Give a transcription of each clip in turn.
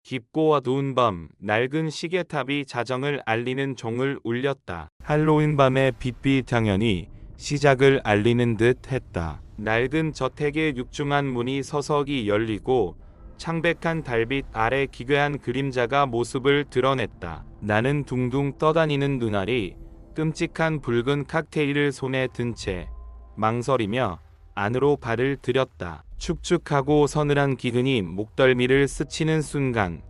깊고 어두운 밤, 낡은 시계탑이 자정을 알리는 종을 울렸다. 할로윈 밤의 빛비장연이 시작을 알리는 듯 했다. 낡은 저택의 육중한 문이 서서히 열리고 창백한 달빛 아래 기괴한 그림자가 모습을 드러냈다. 나는 둥둥 떠다니는 눈알이 끔찍한 붉은 칵테일을 손에 든 채 망설이며 안으로 발을 들였다. 축축하고 서늘한 기근이 목덜미를 스치는 순간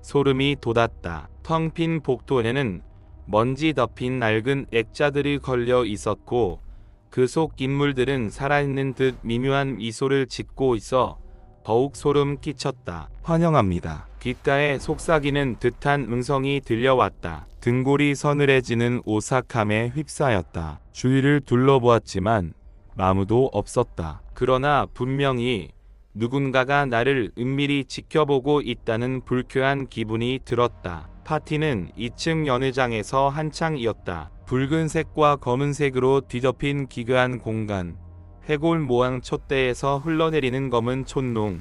소름이 돋았다. 텅 빈 복도에는 먼지 덮인 낡은 액자들이 걸려 있었고 그 속 인물들은 살아있는 듯 미묘한 미소를 짓고 있어 더욱 소름 끼쳤다. 환영합니다. 귓가에 속삭이는 듯한 음성이 들려왔다. 등골이 서늘해지는 오싹함에 휩싸였다. 주위를 둘러보았지만 아무도 없었다. 그러나 분명히 누군가가 나를 은밀히 지켜보고 있다는 불쾌한 기분이 들었다. 파티는 2층 연회장에서 한창이었다. 붉은색과 검은색으로 뒤덮인 기괴한 공간, 해골 모양 촛대에서 흘러내리는 검은 촛농,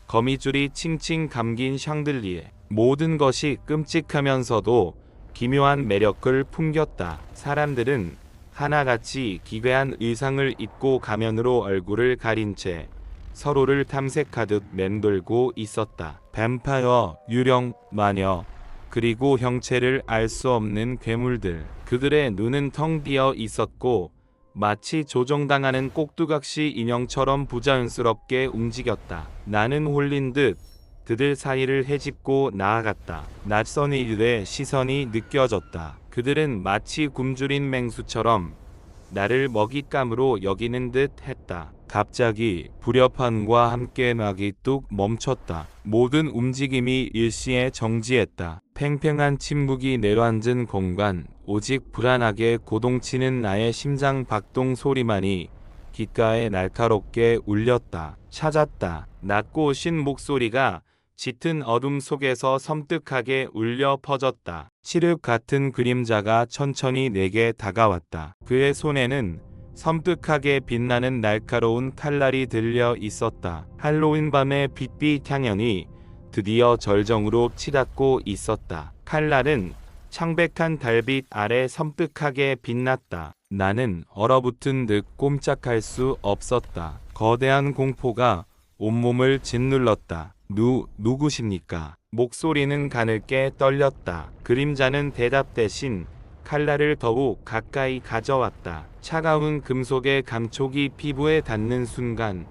거미줄이 칭칭 감긴 샹들리에, 모든 것이 끔찍하면서도 기묘한 매력을 풍겼다. 사람들은 하나같이 기괴한 의상을 입고 가면으로 얼굴을 가린 채 서로를 탐색하듯 맴돌고 있었다. 뱀파이어, 유령, 마녀, 그리고 형체를 알 수 없는 괴물들. 그들의 눈은 텅 비어 있었고 마치 조종당하는 꼭두각시 인형처럼 부자연스럽게 움직였다. 나는 홀린 듯 그들 사이를 헤집고 나아갔다. 낯선 이들의 시선이 느껴졌다. 그들은 마치 굶주린 맹수처럼 나를 먹잇감으로 여기는 듯 했다. 갑자기 불협화음과 함께 막이 뚝 멈췄다. 모든 움직임이 일시에 정지했다. 팽팽한 침묵이 내려앉은 공간, 오직 불안하게 고동치는 나의 심장 박동 소리만이 귓가에 날카롭게 울렸다. 찾았다. 낮고 신 목소리가 짙은 어둠 속에서 섬뜩하게 울려 퍼졌다. 칠흑 같은 그림자가 천천히 내게 다가왔다. 그의 손에는 섬뜩하게 빛나는 날카로운 칼날이 들려 있었다. 할로윈 밤의 빛빛 향연이 드디어 절정으로 치닫고 있었다. 칼날은 창백한 달빛 아래 섬뜩하게 빛났다. 나는 얼어붙은 듯 꼼짝할 수 없었다. 거대한 공포가 온몸을 짓눌렀다. 누구십니까? 목소리는 가늘게 떨렸다. 그림자는 대답 대신 칼날을 더욱 가까이 가져왔다. 차가운 금속의 감촉이 피부에 닿는 순간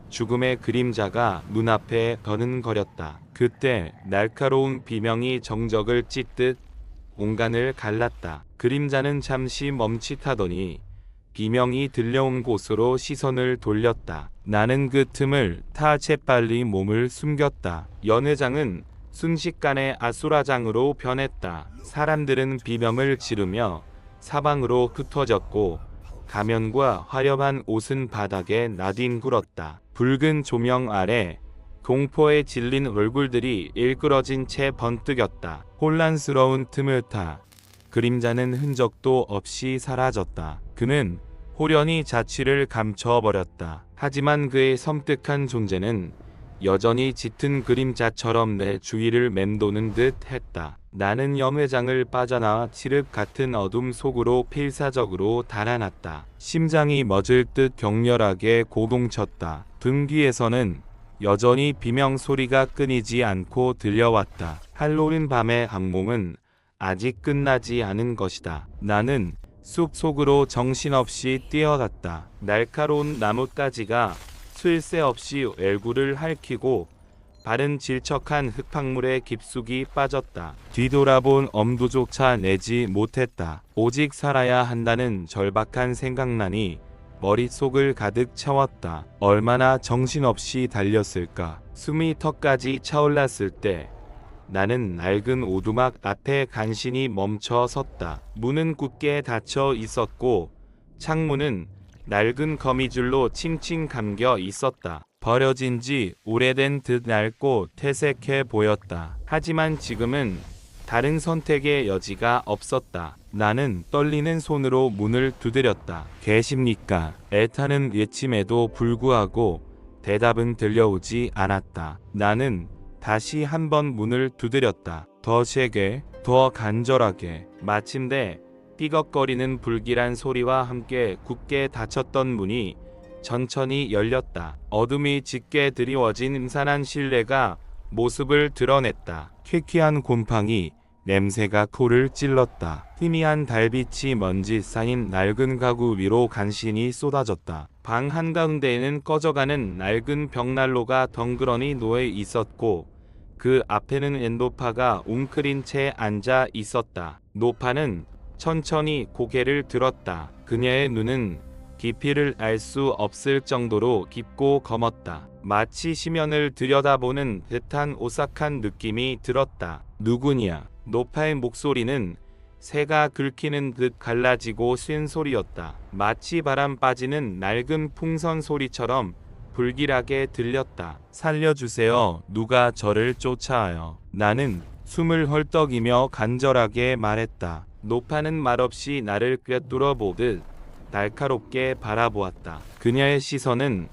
죽음의 그림자가 눈앞에 더는거렸다. 그때 날카로운 비명이 정적을 찢듯 공간을 갈랐다. 그림자는 잠시 멈칫하더니 비명이 들려온 곳으로 시선을 돌렸다. 나는 그 틈을 타 재빨리 몸을 숨겼다. 연회장은 순식간에 아수라장으로 변했다. 사람들은 비명을 지르며 사방으로 흩어졌고 가면과 화려한 옷은 바닥에 나뒹굴었다. 붉은 조명 아래 공포에 질린 얼굴들이 일그러진 채 번뜩였다. 혼란스러운 틈을 타 그림자는 흔적도 없이 사라졌다. 그는 호련히 자취를 감춰버렸다. 하지만 그의 섬뜩한 존재는 여전히 짙은 그림자처럼 내 주위를 맴도는 듯 했다. 나는 연회장을 빠져나와 칠흑 같은 어둠 속으로 필사적으로 달아났다. 심장이 멎을 듯 격렬하게 고동쳤다. 등 뒤에서는 여전히 비명 소리가 끊이지 않고 들려왔다. 할로윈 밤의 악몽은 아직 끝나지 않은 것이다. 나는 숲 속으로 정신없이 뛰어갔다. 날카로운 나뭇가지가 쉴 새 없이 얼굴을 핥히고 발은 질척한 흙탕물에 깊숙이 빠졌다. 뒤돌아본 엄두조차 내지 못했다. 오직 살아야 한다는 절박한 생각만이 머릿속을 가득 채웠다. 얼마나 정신없이 달렸을까. 숨이 턱까지 차올랐을 때 나는 낡은 오두막 앞에 간신히 멈춰 섰다. 문은 굳게 닫혀 있었고 창문은 낡은 거미줄로 칭칭 감겨 있었다. 버려진 지 오래된 듯 낡고 퇴색해 보였다. 하지만 지금은 다른 선택의 여지가 없었다. 나는 떨리는 손으로 문을 두드렸다. 계십니까? 애타는 외침에도 불구하고 대답은 들려오지 않았다. 나는 다시 한번 문을 두드렸다. 더 세게, 더 간절하게. 마침내 삐걱거리는 불길한 소리와 함께 굳게 닫혔던 문이 천천히 열렸다. 어둠이 짙게 드리워진 음산한 실내가 모습을 드러냈다. 퀴퀴한 곰팡이 냄새가 코를 찔렀다. 희미한 달빛이 먼지 쌓인 낡은 가구 위로 간신히 쏟아졌다. 방 한가운데에는 꺼져가는 낡은 벽난로가 덩그러니 놓여 있었고 그 앞에는 엔도파가 웅크린 채 앉아 있었다. 노파는 천천히 고개를 들었다. 그녀의 눈은 깊이를 알 수 없을 정도로 깊고 검었다. 마치 심연을 들여다보는 듯한 오싹한 느낌이 들었다. 누구냐? 노파의 목소리는 새가 긁히는 듯 갈라지고 쓴 소리였다. 마치 바람 빠지는 낡은 풍선 소리처럼 불길하게 들렸다. 살려주세요. 누가 저를 쫓아와요. 나는 숨을 헐떡이며 간절하게 말했다. 노파는 말없이 나를 꿰뚫어 보듯 날카롭게 바라보았다. 그녀의 시선은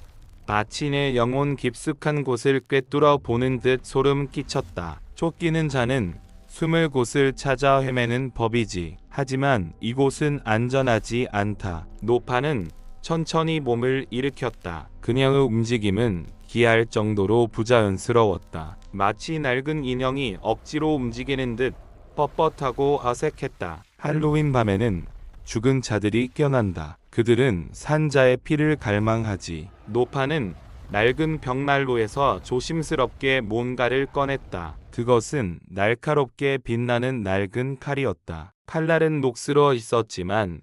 마치 내 영혼 깊숙한 곳을 꿰뚫어 보는 듯 소름 끼쳤다. 쫓기는 자는 숨을 곳을 찾아 헤매는 법이지. 하지만 이곳은 안전하지 않다. 노파는 천천히 몸을 일으켰다. 그녀의 움직임은 기이할 정도로 부자연스러웠다. 마치 낡은 인형이 억지로 움직이는 듯 뻣뻣하고 어색했다. 할로윈 밤에는 죽은 자들이 깨어난다. 그들은 산자의 피를 갈망하지. 노파는 낡은 벽난로에서 조심스럽게 뭔가를 꺼냈다. 그것은 날카롭게 빛나는 낡은 칼이었다. 칼날은 녹슬어 있었지만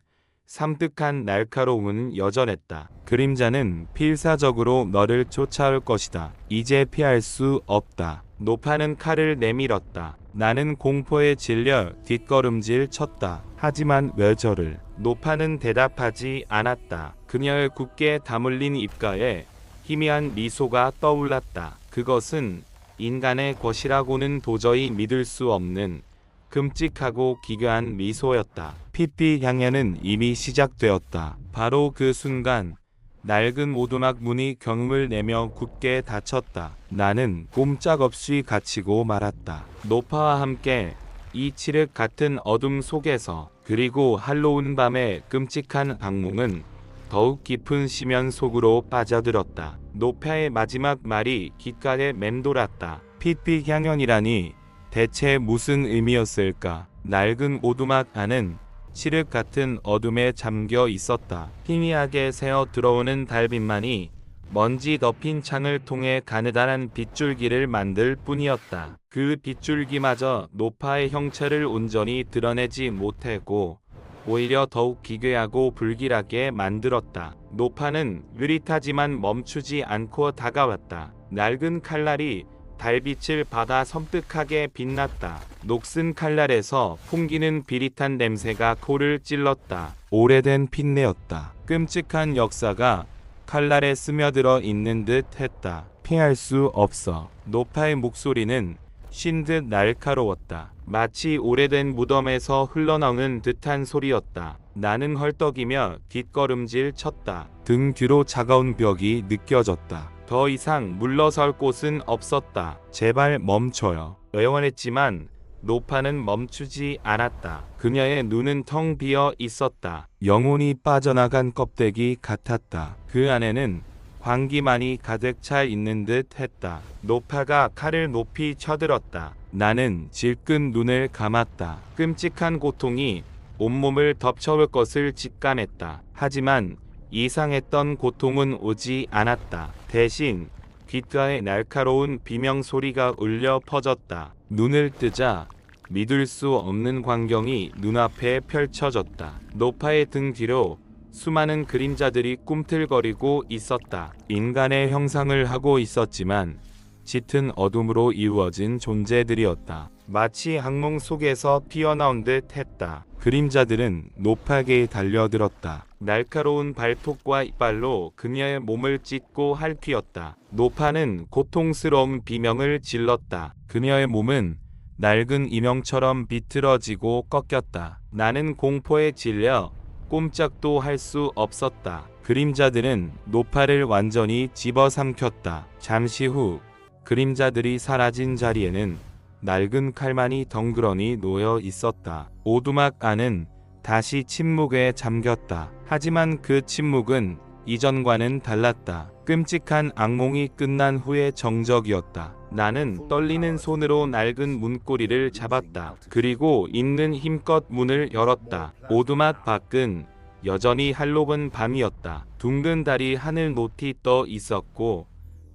섬뜩한 날카로움은 여전했다. 그림자는 필사적으로 너를 쫓아올 것이다. 이제 피할 수 없다. 노파는 칼을 내밀었다. 나는 공포에 질려 뒷걸음질 쳤다. 하지만 왜 저를? 노파는 대답하지 않았다. 그녀의 굳게 다물린 입가에 희미한 미소가 떠올랐다. 그것은 인간의 것이라고는 도저히 믿을 수 없는 끔찍하고 기괴한 미소였다. 핏빛 향연은 이미 시작되었다. 바로 그 순간 낡은 오두막 문이 경음을 내며 굳게 닫혔다. 나는 꼼짝없이 갇히고 말았다. 노파와 함께 이 칠흑 같은 어둠 속에서. 그리고 할로윈 밤의 끔찍한 악몽은 더욱 깊은 심연 속으로 빠져들었다. 노파의 마지막 말이 귓가에 맴돌았다. 핏빛 향연이라니 대체 무슨 의미였을까? 낡은 오두막 안은 칠흑 같은 어둠에 잠겨 있었다. 희미하게 새어 들어오는 달빛만이 먼지 덮인 창을 통해 가느다란 빗줄기를 만들 뿐이었다. 그 빗줄기마저 노파의 형체를 온전히 드러내지 못하고 오히려 더욱 기괴하고 불길하게 만들었다. 노파는 느릿하지만 멈추지 않고 다가왔다. 낡은 칼날이 달빛을 받아 섬뜩하게 빛났다. 녹슨 칼날에서 풍기는 비릿한 냄새가 코를 찔렀다. 오래된 핀내였다. 끔찍한 역사가 칼날에 스며들어 있는 듯 했다. 피할 수 없어. 노파의 목소리는 쉰 듯 날카로웠다. 마치 오래된 무덤에서 흘러나오는 듯한 소리였다. 나는 헐떡이며 뒷걸음질 쳤다. 등 뒤로 차가운 벽이 느껴졌다. 더 이상 물러설 곳은 없었다. 제발 멈춰요. 애원했지만 노파는 멈추지 않았다. 그녀의 눈은 텅 비어 있었다. 영혼이 빠져나간 껍데기 같았다. 그 안에는 광기만이 가득 차 있는 듯 했다. 노파가 칼을 높이 쳐들었다. 나는 질끈 눈을 감았다. 끔찍한 고통이 온몸을 덮쳐올 것을 직감했다. 하지만 이상했던 고통은 오지 않았다. 대신 귓가에 날카로운 비명소리가 울려 퍼졌다. 눈을 뜨자 믿을 수 없는 광경이 눈앞에 펼쳐졌다. 노파의 등 뒤로 수많은 그림자들이 꿈틀거리고 있었다. 인간의 형상을 하고 있었지만 짙은 어둠으로 이루어진 존재들이었다. 마치 악몽 속에서 피어나온 듯 했다. 그림자들은 노파에게 달려들었다. 날카로운 발톱과 이빨로 그녀의 몸을 찢고 핥히었다. 노파는 고통스러운 비명을 질렀다. 그녀의 몸은 낡은 인형처럼 비틀어지고 꺾였다. 나는 공포에 질려 꼼짝도 할 수 없었다. 그림자들은 노파를 완전히 집어삼켰다. 잠시 후 그림자들이 사라진 자리에는 낡은 칼만이 덩그러니 놓여 있었다. 오두막 안은 다시 침묵에 잠겼다. 하지만 그 침묵은 이전과는 달랐다. 끔찍한 악몽이 끝난 후의 정적이었다. 나는 떨리는 손으로 낡은 문고리를 잡았다. 그리고 있는 힘껏 문을 열었다. 오두막 밖은 여전히 한록은 밤이었다. 둥근 달이 하늘 높이 떠 있었고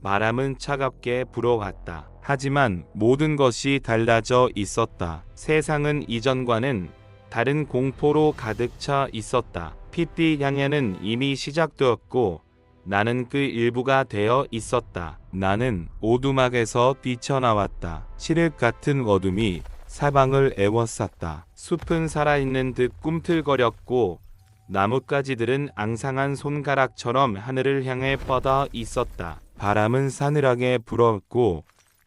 바람은 차갑게 불어왔다. 하지만 모든 것이 달라져 있었다. 세상은 이전과는 다른 공포로 가득 차 있었다. 핏빛 향연은 이미 시작되었고 나는 그 일부가 되어 있었다. 나는 오두막에서 뛰쳐나왔다. 칠흑 같은 어둠이 사방을 에워쌌다. 숲은 살아있는 듯 꿈틀거렸고 나뭇가지들은 앙상한 손가락처럼 하늘을 향해 뻗어 있었다. 바람은 사늘하게 불었고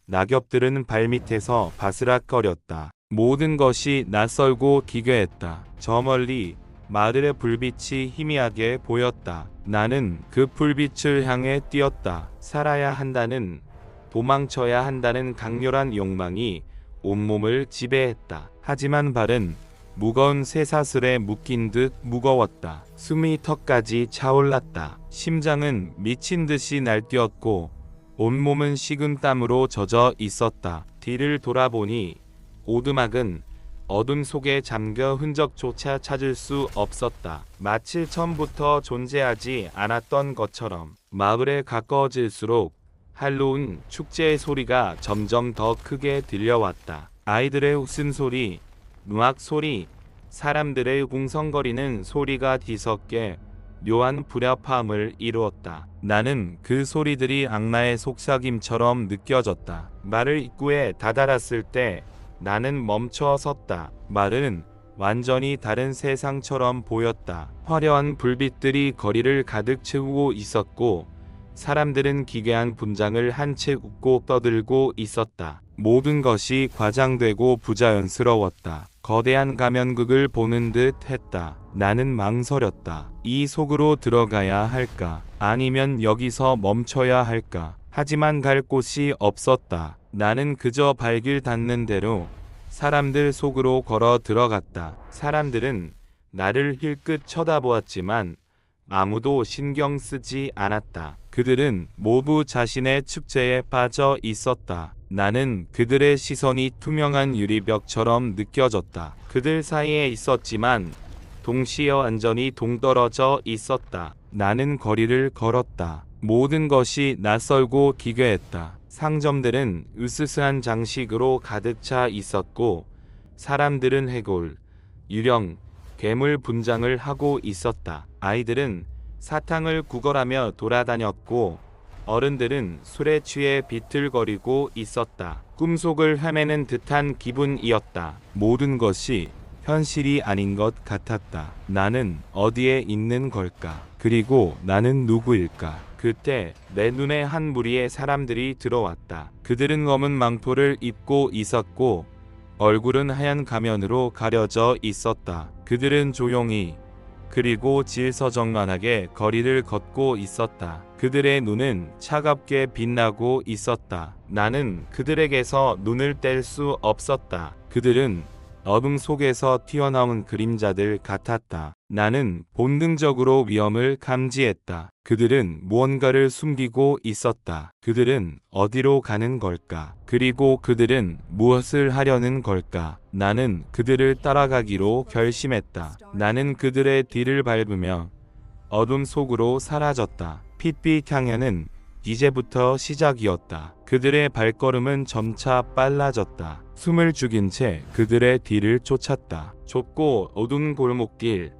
낙엽들은 발밑에서 바스락거렸다. 모든 것이 낯설고 기괴했다. 저 멀리 마을의 불빛이 희미하게 보였다. 나는 그 불빛을 향해 뛰었다. 살아야 한다는, 도망쳐야 한다는 강렬한 욕망이 온몸을 지배했다. 하지만 발은 무거운 쇠사슬에 묶인 듯 무거웠다. 숨이 턱까지 차올랐다. 심장은 미친 듯이 날뛰었고 온몸은 식은 땀으로 젖어 있었다. 뒤를 돌아보니 오두막은 어둠 속에 잠겨 흔적조차 찾을 수 없었다. 마치 처음부터 존재하지 않았던 것처럼. 마을에 가까워질수록 할로윈 축제의 소리가 점점 더 크게 들려왔다. 아이들의 웃음소리, 누악 소리, 사람들의 궁성거리는 소리가 뒤섞여 묘한 불협화음을 이루었다. 나는 그 소리들이 악마의 속삭임처럼 느껴졌다. 마을 입구에 다다랐을 때 나는 멈춰 섰다. 마을은 완전히 다른 세상처럼 보였다. 화려한 불빛들이 거리를 가득 채우고 있었고 사람들은 기괴한 분장을 한 채 웃고 떠들고 있었다. 모든 것이 과장되고 부자연스러웠다. 거대한 가면극을 보는 듯 했다. 나는 망설였다. 이 속으로 들어가야 할까? 아니면 여기서 멈춰야 할까? 하지만 갈 곳이 없었다. 나는 그저 발길 닿는 대로 사람들 속으로 걸어 들어갔다. 사람들은 나를 힐끗 쳐다보았지만 아무도 신경 쓰지 않았다. 그들은 모두 자신의 축제에 빠져 있었다. 나는 그들의 시선이 투명한 유리벽처럼 느껴졌다. 그들 사이에 있었지만 동시에 완전히 동떨어져 있었다. 나는 거리를 걸었다. 모든 것이 낯설고 기괴했다. 상점들은 으스스한 장식으로 가득 차 있었고 사람들은 해골, 유령, 괴물 분장을 하고 있었다. 아이들은 사탕을 구걸하며 돌아다녔고 어른들은 술에 취해 비틀거리고 있었다. 꿈속을 헤매는 듯한 기분이었다. 모든 것이 현실이 아닌 것 같았다. 나는 어디에 있는 걸까? 그리고 나는 누구일까? 그때 내 눈에 한 무리의 사람들이 들어왔다. 그들은 검은 망토를 입고 있었고 얼굴은 하얀 가면으로 가려져 있었다. 그들은 조용히 그리고 질서정연하게 거리를 걷고 있었다. 그들의 눈은 차갑게 빛나고 있었다. 나는 그들에게서 눈을 뗄 수 없었다. 그들은 어둠 속에서 튀어나온 그림자들 같았다. 나는 본능적으로 위험을 감지했다. 그들은 무언가를 숨기고 있었다. 그들은 어디로 가는 걸까? 그리고 그들은 무엇을 하려는 걸까? 나는 그들을 따라가기로 결심했다. 나는 그들의 뒤를 밟으며 어둠 속으로 사라졌다. 핏빛 향연은 이제부터 시작이었다. 그들의 발걸음은 점차 빨라졌다. 숨을 죽인 채 그들의 뒤를 쫓았다. 좁고 어두운 골목길,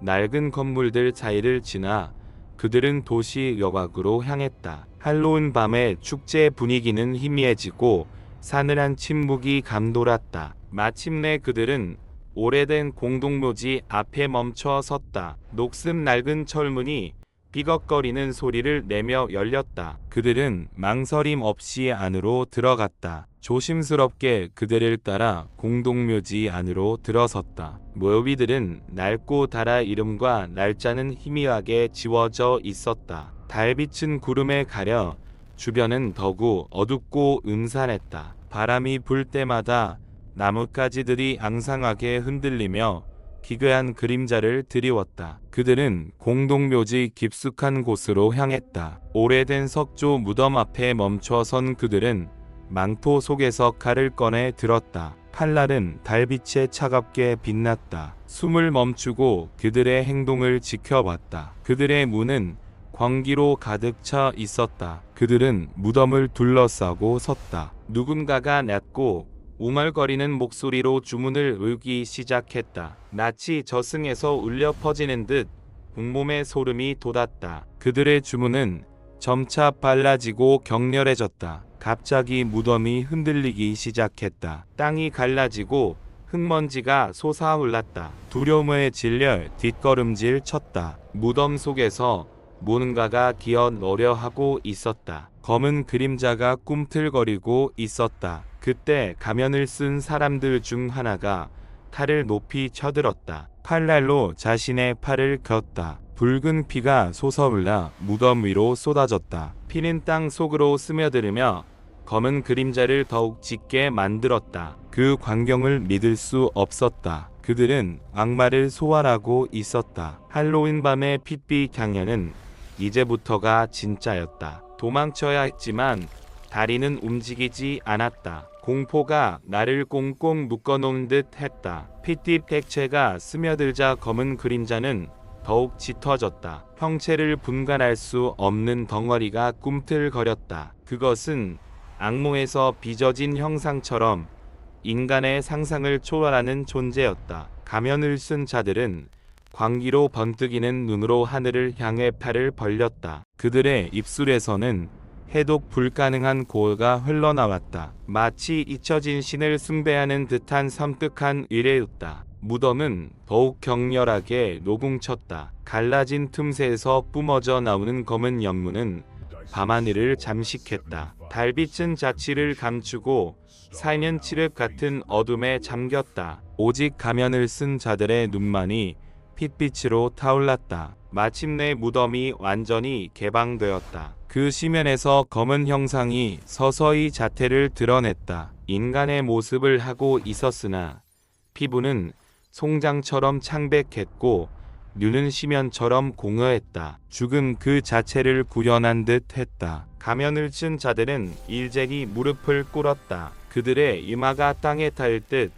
낡은 건물들 사이를 지나 그들은 도시 여각으로 향했다. 할로윈 밤의 축제 분위기는 희미해지고 사늘한 침묵이 감돌았다. 마침내 그들은 오래된 공동묘지 앞에 멈춰 섰다. 녹슨 낡은 철문이 삐걱거리는 소리를 내며 열렸다. 그들은 망설임 없이 안으로 들어갔다. 조심스럽게 그들을 따라 공동묘지 안으로 들어섰다. 묘비들은 낡고 닳아 이름과 날짜는 희미하게 지워져 있었다. 달빛은 구름에 가려 주변은 더구 어둡고 음산했다. 바람이 불 때마다 나뭇가지들이 앙상하게 흔들리며 기괴한 그림자를 드리웠다. 그들은 공동묘지 깊숙한 곳으로 향했다. 오래된 석조 무덤 앞에 멈춰 선 그들은 망토 속에서 칼을 꺼내 들었다. 칼날은 달빛에 차갑게 빛났다. 숨을 멈추고 그들의 행동을 지켜봤다. 그들의 문은 광기로 가득 차 있었다. 그들은 무덤을 둘러싸고 섰다. 누군가가 낮고 웅얼거리는 목소리로 주문을 울기 시작했다. 낯이 저승에서 울려 퍼지는 듯 온몸에 소름이 돋았다. 그들의 주문은 점차 빨라지고 격렬해졌다. 갑자기 무덤이 흔들리기 시작했다. 땅이 갈라지고 흙먼지가 솟아올랐다. 두려움에 질려 뒷걸음질 쳤다. 무덤 속에서 뭔가가 기어 넣으려 하고 있었다. 검은 그림자가 꿈틀거리고 있었다. 그때 가면을 쓴 사람들 중 하나가 칼을 높이 쳐들었다. 칼날로 자신의 팔을 겼다. 붉은 피가 솟아올라 무덤 위로 쏟아졌다. 피는 땅 속으로 스며들으며 검은 그림자를 더욱 짙게 만들었다. 그 광경을 믿을 수 없었다. 그들은 악마를 소환하고 있었다. 할로윈 밤의 핏빛 향연은 이제부터가 진짜였다. 도망쳐야 했지만 다리는 움직이지 않았다. 공포가 나를 꽁꽁 묶어놓은 듯 했다. 핏빛 액체가 스며들자 검은 그림자는 더욱 짙어졌다. 형체를 분간할 수 없는 덩어리가 꿈틀거렸다. 그것은 악몽에서 빚어진 형상처럼 인간의 상상을 초월하는 존재였다. 가면을 쓴 자들은 광기로 번뜩이는 눈으로 하늘을 향해 팔을 벌렸다. 그들의 입술에서는 해독 불가능한 고어가 흘러나왔다. 마치 잊혀진 신을 숭배하는 듯한 섬뜩한 의뢰였다. 무덤은 더욱 격렬하게 노궁쳤다. 갈라진 틈새에서 뿜어져 나오는 검은 연문은 밤하늘을 잠식했다. 달빛은 자취를 감추고 살면 칠흑 같은 어둠에 잠겼다. 오직 가면을 쓴 자들의 눈만이 핏빛으로 타올랐다. 마침내 무덤이 완전히 개방되었다. 그 시면에서 검은 형상이 서서히 자태를 드러냈다. 인간의 모습을 하고 있었으나 피부는 송장처럼 창백했고 눈은 심연처럼 공허했다. 죽음 그 자체를 구현한 듯 했다. 가면을 쓴 자들은 일제히 무릎을 꿇었다. 그들의 이마가 땅에 닿을 듯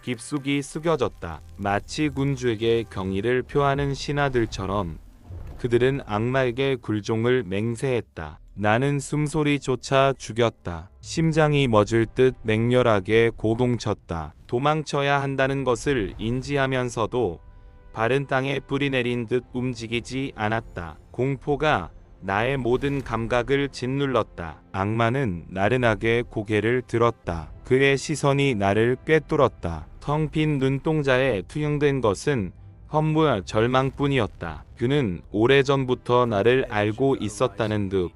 깊숙이 숙여졌다. 마치 군주에게 경의를 표하는 신하들처럼 그들은 악마에게 굴종을 맹세했다. 나는 숨소리조차 죽였다. 심장이 멎을 듯 맹렬하게 고동쳤다. 도망쳐야 한다는 것을 인지하면서도 발은 땅에 뿌리 내린 듯 움직이지 않았다. 공포가 나의 모든 감각을 짓눌렀다. 악마는 나른하게 고개를 들었다. 그의 시선이 나를 꿰뚫었다. 텅 빈 눈동자에 투영된 것은 허무와 절망뿐이었다. 그는 오래전부터 나를 알고 있었다는 듯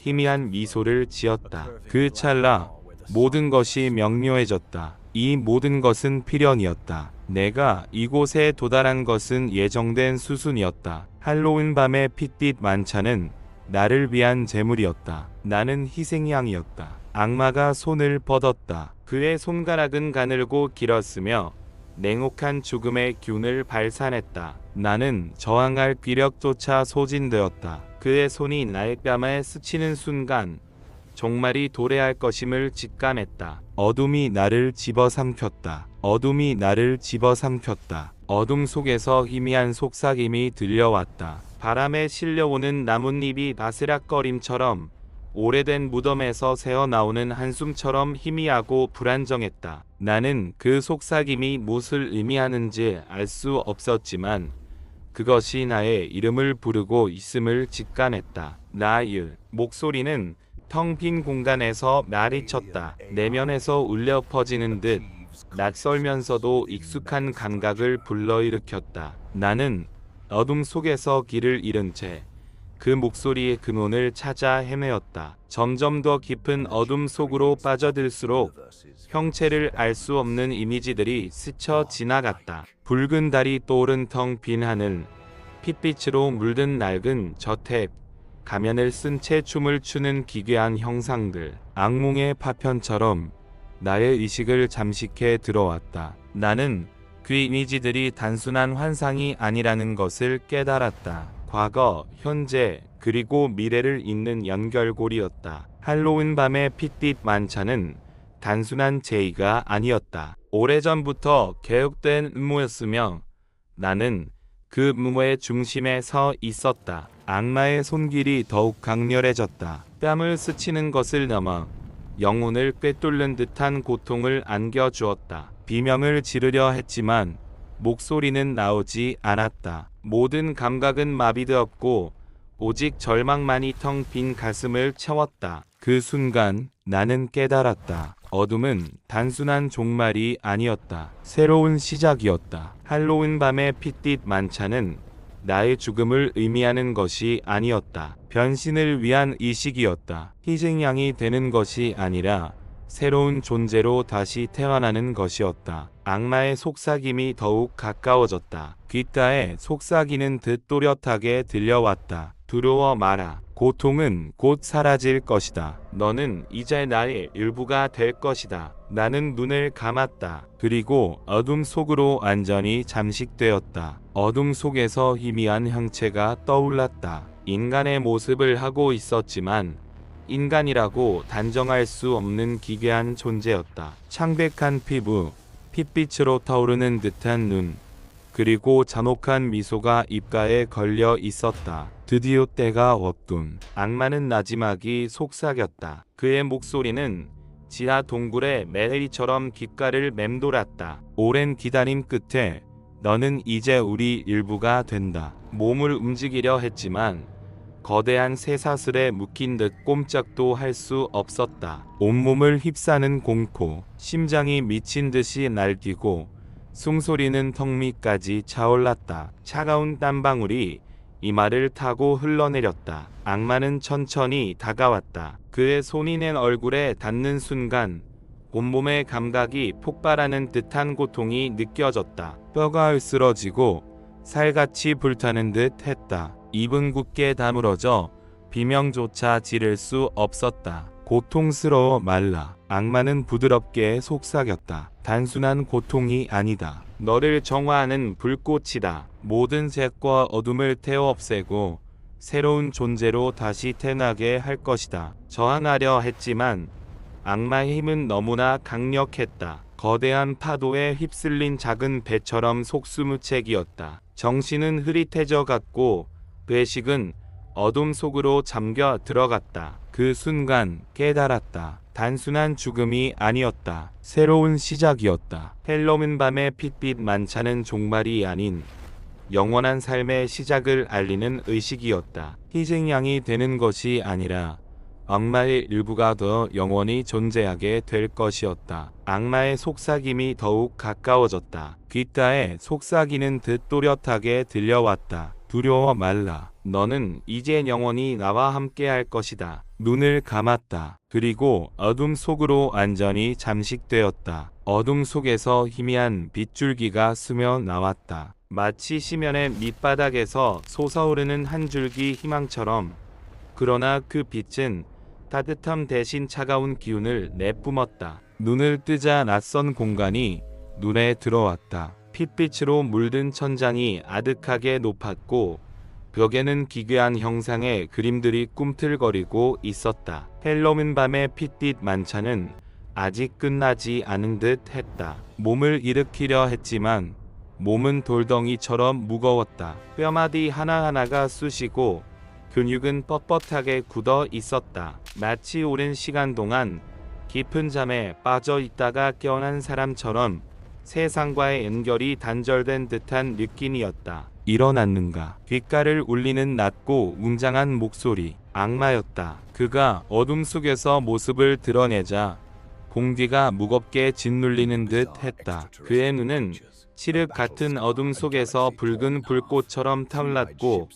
희미한 미소를 지었다. 그 찰나 모든 것이 명료해졌다. 이 모든 것은 필연이었다. 내가 이곳에 도달한 것은 예정된 수순이었다. 할로윈 밤의 핏빛 만찬은 나를 위한 제물이었다. 나는 희생양이었다. 악마가 손을 뻗었다. 그의 손가락은 가늘고 길었으며 냉혹한 죽음의 기운을 발산했다. 나는 저항할 귀력조차 소진되었다. 그의 손이 나의 뺨에 스치는 순간 종말이 도래할 것임을 직감했다. 어둠이 나를 집어삼켰다. 어둠이 나를 집어삼켰다. 어둠 속에서 희미한 속삭임이 들려왔다. 바람에 실려오는 나뭇잎이 바스락거림처럼 오래된 무덤에서 새어나오는 한숨처럼 희미하고 불안정했다. 나는 그 속삭임이 무엇을 의미하는지 알 수 없었지만 그것이 나의 이름을 부르고 있음을 직감했다. 나일. 목소리는 텅 빈 공간에서 나리쳤다. 내면에서 울려 퍼지는 듯 낯설면서도 익숙한 감각을 불러일으켰다. 나는 어둠 속에서 길을 잃은 채 그 목소리의 근원을 찾아 헤매었다. 점점 더 깊은 어둠 속으로 빠져들수록 형체를 알 수 없는 이미지들이 스쳐 지나갔다. 붉은 달이 떠오른 텅 빈 하늘, 핏빛으로 물든 낡은 저택, 가면을 쓴 채 춤을 추는 기괴한 형상들. 악몽의 파편처럼 나의 의식을 잠식해 들어왔다. 나는 그 이미지들이 단순한 환상이 아니라는 것을 깨달았다. 과거, 현재, 그리고 미래를 잇는 연결고리였다. 할로윈 밤의 핏빛 만찬은 단순한 제의가 아니었다. 오래전부터 계획된 음모였으며 나는 그 음모의 중심에 서 있었다. 악마의 손길이 더욱 강렬해졌다. 뺨을 스치는 것을 넘어 영혼을 꿰뚫는 듯한 고통을 안겨주었다. 비명을 지르려 했지만 목소리는 나오지 않았다. 모든 감각은 마비되었고 오직 절망만이 텅 빈 가슴을 채웠다. 그 순간 나는 깨달았다. 어둠은 단순한 종말이 아니었다. 새로운 시작이었다. 할로윈 밤의 핏빛 만찬은 나의 죽음을 의미하는 것이 아니었다. 변신을 위한 이식이었다. 희생양이 되는 것이 아니라 새로운 존재로 다시 태어나는 것이었다. 악마의 속삭임이 더욱 가까워졌다. 귓가에 속삭이는 듯 또렷하게 들려왔다. 두려워 마라. 고통은 곧 사라질 것이다. 너는 이제 나의 일부가 될 것이다. 나는 눈을 감았다. 그리고 어둠 속으로 완전히 잠식되었다. 어둠 속에서 희미한 형체가 떠올랐다. 인간의 모습을 하고 있었지만 인간이라고 단정할 수 없는 기괴한 존재였다. 창백한 피부, 핏빛으로 타오르는 듯한 눈, 그리고 잔혹한 미소가 입가에 걸려 있었다. 드디어 때가 왔군. 악마는 나지막이 속삭였다. 그의 목소리는 지하 동굴의 메리처럼 귓가를 맴돌았다. 오랜 기다림 끝에 너는 이제 우리 일부가 된다. 몸을 움직이려 했지만 거대한 쇠사슬에 묶인 듯 꼼짝도 할 수 없었다. 온몸을 휩싸는 공포, 심장이 미친 듯이 날뛰고 숨소리는 턱 밑까지 차올랐다. 차가운 땀방울이 이마를 타고 흘러내렸다. 악마는 천천히 다가왔다. 그의 손이 낸 얼굴에 닿는 순간 온몸의 감각이 폭발하는 듯한 고통이 느껴졌다. 뼈가 으스러지고 살같이 불타는 듯 했다. 입은 굳게 다물어져 비명조차 지를 수 없었다. 고통스러워 말라. 악마는 부드럽게 속삭였다. 단순한 고통이 아니다. 너를 정화하는 불꽃이다. 모든 색과 어둠을 태워 없애고 새로운 존재로 다시 태어나게 할 것이다. 저항하려 했지만 악마의 힘은 너무나 강력했다. 거대한 파도에 휩쓸린 작은 배처럼 속수무책이었다. 정신은 흐릿해져 갔고 배식은 어둠 속으로 잠겨 들어갔다. 그 순간 깨달았다. 단순한 죽음이 아니었다. 새로운 시작이었다. 헬로윈 밤의 핏빛 만찬은 종말이 아닌 영원한 삶의 시작을 알리는 의식이었다. 희생양이 되는 것이 아니라 악마의 일부가 더 영원히 존재하게 될 것이었다. 악마의 속삭임이 더욱 가까워졌다. 귓가에 속삭이는 듯 또렷하게 들려왔다. 두려워 말라. 너는 이제 영원히 나와 함께 할 것이다. 눈을 감았다. 그리고 어둠 속으로 완전히 잠식되었다. 어둠 속에서 희미한 빗줄기가 스며 나왔다. 마치 시면의 밑바닥에서 솟아오르는 한 줄기 희망처럼. 그러나 그 빛은 따뜻함 대신 차가운 기운을 내뿜었다. 눈을 뜨자 낯선 공간이 눈에 들어왔다. 핏빛으로 물든 천장이 아득하게 높았고 벽에는 기괴한 형상의 그림들이 꿈틀거리고 있었다. 헬로윈 밤의 핏빛 만찬은 아직 끝나지 않은 듯 했다. 몸을 일으키려 했지만 몸은 돌덩이처럼 무거웠다. 뼈마디 하나하나가 쑤시고 근육은 뻣뻣하게 굳어 있었다. 마치 오랜 시간 동안 깊은 잠에 빠져 있다가 깨어난 사람처럼 세상과의 연결이 단절된 듯한 느낌이었다. 일어났는가? 귓가를 울리는 낮고 웅장한 목소리. 악마였다. 그가 어둠 속에서 모습을 드러내자 공기가 무겁게 짓눌리는 듯 했다. 그의 눈은 칠흑 같은 어둠 속에서 붉은 불꽃처럼 타올랐고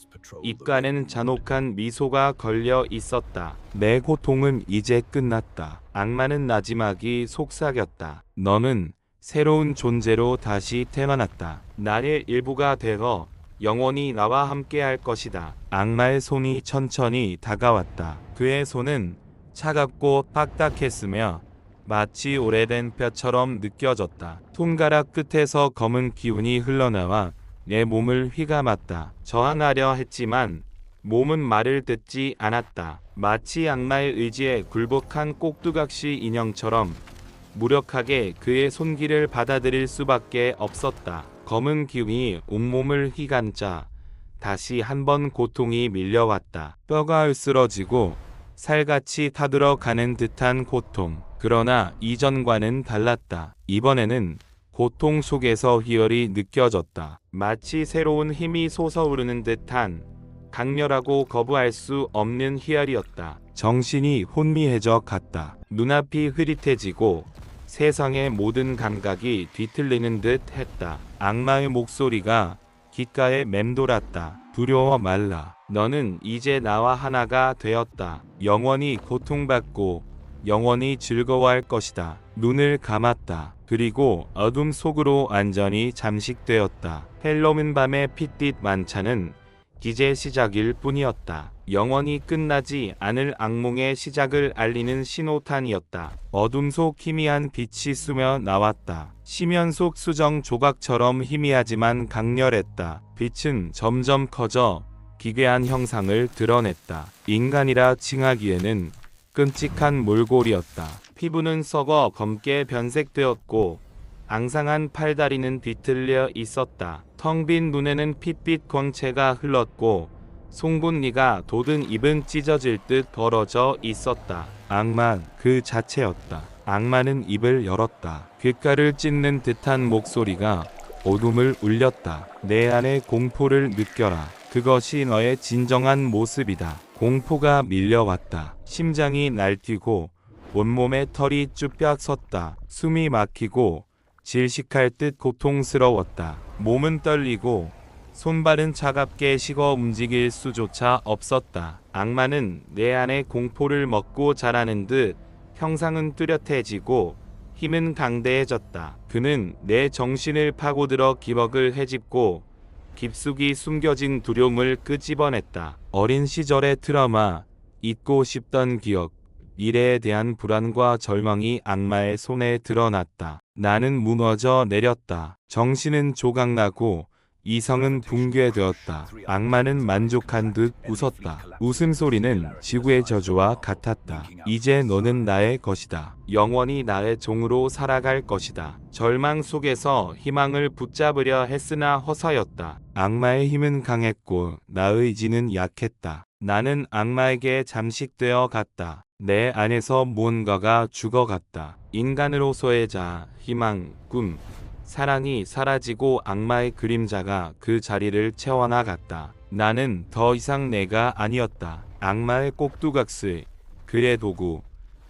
입가에는 잔혹한 미소가 걸려 있었다. 내 고통은 이제 끝났다. 악마는 나지막이 속삭였다. 너는 새로운 존재로 다시 태어났다. 나의 일부가 되어 영원히 나와 함께할 것이다. 악마의 손이 천천히 다가왔다. 그의 손은 차갑고 빡빡했으며 마치 오래된 뼈처럼 느껴졌다. 손가락 끝에서 검은 기운이 흘러나와 내 몸을 휘감았다. 저항하려 했지만 몸은 말을 듣지 않았다. 마치 악마의 의지에 굴복한 꼭두각시 인형처럼 무력하게 그의 손길을 받아들일 수밖에 없었다. 검은 기운이 온몸을 휘감자 다시 한번 고통이 밀려왔다. 뼈가 으스러지고 살같이 타들어가는 듯한 고통. 그러나 이전과는 달랐다. 이번에는 고통 속에서 희열이 느껴졌다. 마치 새로운 힘이 솟아오르는 듯한 강렬하고 거부할 수 없는 희열이었다. 정신이 혼미해져 갔다. 눈앞이 흐릿해지고 세상의 모든 감각이 뒤틀리는 듯 했다. 악마의 목소리가 귓가에 맴돌았다. 두려워 말라. 너는 이제 나와 하나가 되었다. 영원히 고통받고 영원히 즐거워할 것이다. 눈을 감았다. 그리고 어둠 속으로 완전히 잠식되었다. 헬로윈 밤의 핏빛 만찬은 이제 시작일 뿐이었다. 영원히 끝나지 않을 악몽의 시작을 알리는 신호탄이었다. 어둠 속 희미한 빛이 스며 나왔다. 심연 속 수정 조각처럼 희미하지만 강렬했다. 빛은 점점 커져 기괴한 형상을 드러냈다. 인간이라 칭하기에는 끔찍한 몰골이었다. 피부는 썩어 검게 변색되었고 앙상한 팔다리는 뒤틀려 있었다. 텅 빈 눈에는 핏빛 광채가 흘렀고 송곳니가 돋은 입은 찢어질 듯 벌어져 있었다. 악마 그 자체였다. 악마는 입을 열었다. 귓가를 찢는 듯한 목소리가 어둠을 울렸다. 내 안의 공포를 느껴라. 그것이 너의 진정한 모습이다. 공포가 밀려왔다. 심장이 날뛰고 온몸에 털이 쭈뼛 섰다. 숨이 막히고 질식할 듯 고통스러웠다. 몸은 떨리고 손발은 차갑게 식어 움직일 수조차 없었다. 악마는 내 안의 공포를 먹고 자라는 듯 형상은 뚜렷해지고 힘은 강대해졌다. 그는 내 정신을 파고들어 기억을 헤집고 깊숙이 숨겨진 두려움을 끄집어냈다. 어린 시절의 트라우마, 잊고 싶던 기억, 미래에 대한 불안과 절망이 악마의 손에 드러났다. 나는 무너져 내렸다. 정신은 조각나고 이성은 붕괴되었다. 악마는 만족한 듯 웃었다. 웃음소리는 지구의 저주와 같았다. 이제 너는 나의 것이다. 영원히 나의 종으로 살아갈 것이다. 절망 속에서 희망을 붙잡으려 했으나 허사였다. 악마의 힘은 강했고 나의 의지는 약했다. 나는 악마에게 잠식되어 갔다. 내 안에서 무언가가 죽어갔다. 인간으로서의 자, 희망, 꿈, 사랑이 사라지고 악마의 그림자가 그 자리를 채워나갔다. 나는 더 이상 내가 아니었다. 악마의 꼭두각시, 그의 도구,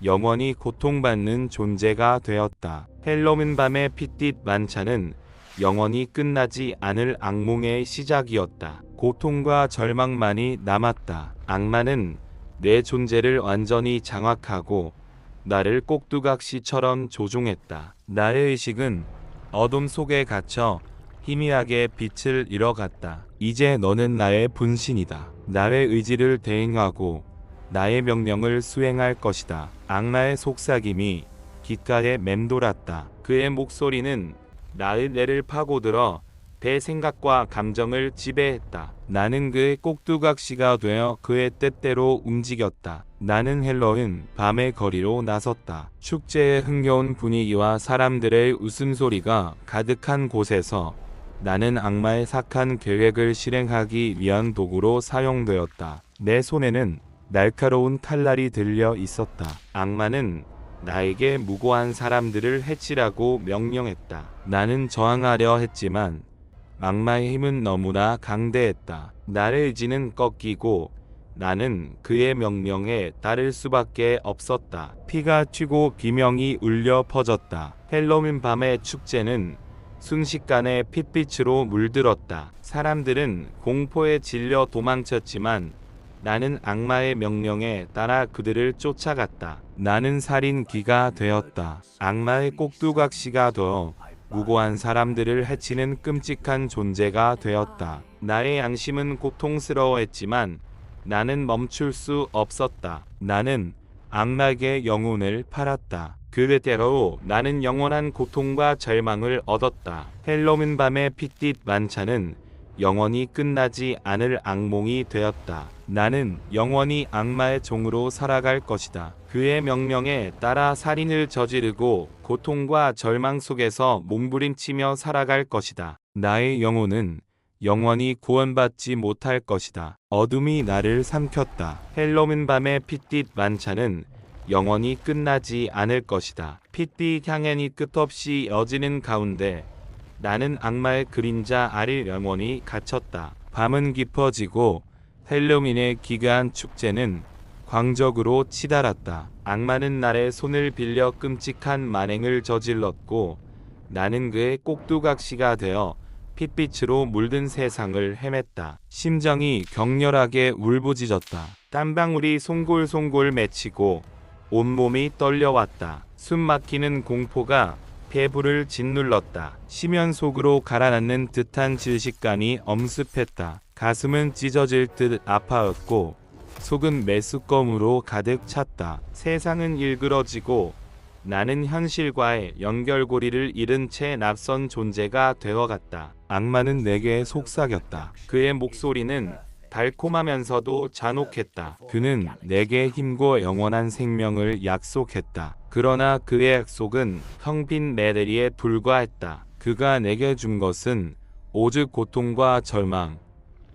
영원히 고통받는 존재가 되었다. 헬로윈 밤의 핏빛 만찬은 영원히 끝나지 않을 악몽의 시작이었다. 고통과 절망만이 남았다. 악마는 내 존재를 완전히 장악하고 나를 꼭두각시처럼 조종했다. 나의 의식은 어둠 속에 갇혀 희미하게 빛을 잃어갔다. 이제 너는 나의 분신이다. 나의 의지를 대행하고 나의 명령을 수행할 것이다. 악마의 속삭임이 귓가에 맴돌았다. 그의 목소리는 나의 뇌를 파고들어 내 생각과 감정을 지배했다. 나는 그의 꼭두각시가 되어 그의 뜻대로 움직였다. 나는 헬로윈 밤의 거리로 나섰다. 축제의 흥겨운 분위기와 사람들의 웃음소리가 가득한 곳에서 나는 악마의 사악한 계획을 실행하기 위한 도구로 사용되었다. 내 손에는 날카로운 칼날이 들려 있었다. 악마는 나에게 무고한 사람들을 해치라고 명령했다. 나는 저항하려 했지만 악마의 힘은 너무나 강대했다. 나의 의지는 꺾이고 나는 그의 명령에 따를 수밖에 없었다. 피가 튀고 비명이 울려 퍼졌다. 헬로윈 밤의 축제는 순식간에 핏빛으로 물들었다. 사람들은 공포에 질려 도망쳤지만 나는 악마의 명령에 따라 그들을 쫓아갔다. 나는 살인귀가 되었다. 악마의 꼭두각시가 되어 무고한 사람들을 해치는 끔찍한 존재가 되었다. 나의 양심은 고통스러워했지만 나는 멈출 수 없었다. 나는 악마에게 영혼을 팔았다. 그대로 나는 영원한 고통과 절망을 얻었다. 헬로윈 밤의 핏빛 만찬은 영원히 끝나지 않을 악몽이 되었다. 나는 영원히 악마의 종으로 살아갈 것이다. 그의 명령에 따라 살인을 저지르고 고통과 절망 속에서 몸부림치며 살아갈 것이다. 나의 영혼은 영원히 구원받지 못할 것이다. 어둠이 나를 삼켰다. 헬로윈 밤의 핏빛 만찬은 영원히 끝나지 않을 것이다. 핏빛 향연이 끝없이 이어지는 가운데 나는 악마의 그림자 아래 영원히 갇혔다. 밤은 깊어지고 헬로윈의 기괴한 축제는 광적으로 치달았다. 악마는 나의 손을 빌려 끔찍한 만행을 저질렀고 나는 그의 꼭두각시가 되어 핏빛으로 물든 세상을 헤맸다. 심정이 격렬하게 울부짖었다. 땀방울이 송골송골 맺히고 온몸이 떨려왔다. 숨막히는 공포가 배부를 짓눌렀다. 심연 속으로 가라앉는 듯한 질식감이 엄습했다. 가슴은 찢어질 듯 아파했고 속은 메스꺼움으로 가득 찼다. 세상은 일그러지고 나는 현실과의 연결고리를 잃은 채 낯선 존재가 되어갔다. 악마는 내게 속삭였다. 그의 목소리는 달콤하면서도 잔혹했다. 그는 내게 힘과 영원한 생명을 약속했다. 그러나 그의 약속은 텅 빈 메대리에 불과했다. 그가 내게 준 것은 오직 고통과 절망,